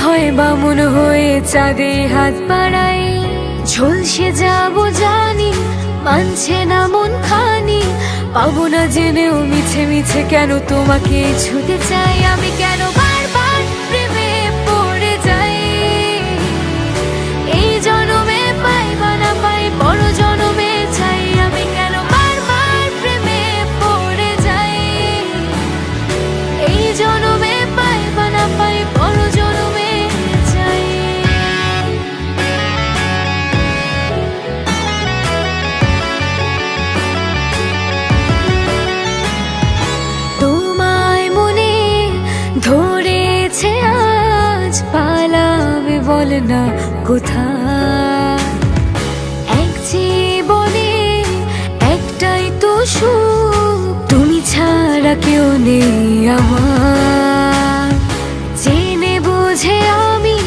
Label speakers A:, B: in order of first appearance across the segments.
A: হয় বামুন হয়ে চাঁদে হাত বাড়াই, ঝলসে যাবো জানি, মানছে না মন খানি। পাবো না জেনেও মিছে মিছে কেন তোমাকে ছুতে চাই, আমি কেন বারবার প্রেমে পড়ে যাই। এই জনমে পাই বা না পাই, বড় জনমে চাই, আমি কেন বারবার প্রেমে পড়ে যাই। এই জনমে পাই বা না পাই, বড় জনমে চাই। তোমায় মনে ধরেছে আজ, পালাবে বল না কোথায়। এক জীবনে একটাই তো সুখ, তুমি ছাড়া কেউ নেই আমার। জেনে বুঝে আমি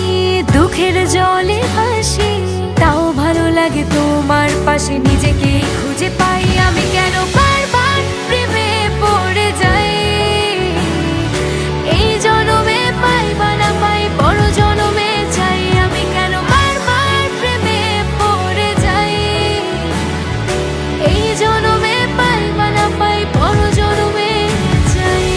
A: দুঃখের জলে ভাসি, তাও ভালো লাগে তোমার পাশে নিজেকে খুঁজে পাই। আমি কেন বারবার প্রেমে পড়ে যাই। এই জনমে পাই বা না পাই, বড় জনমে চাই, আমি কেন বারবার প্রেমে পড়ে যাই। এই জনমে পাই বা না পাই, বড় জনমে চাই।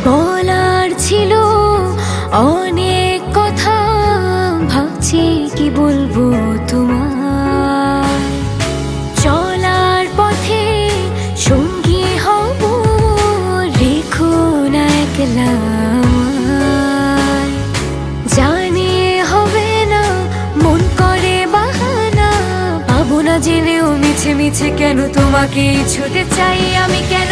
A: বলার ছিল অনেক কথা, ভাবছি কি বলবো তোমার। চলার পথে সঙ্গী হব, রেখো না একলা আমায়। জানি হবে না, মন করে বাহানা, পাবো না জেনেও মিছে মিছে কেন তোমাকে ছুতে চাই, আমি কেন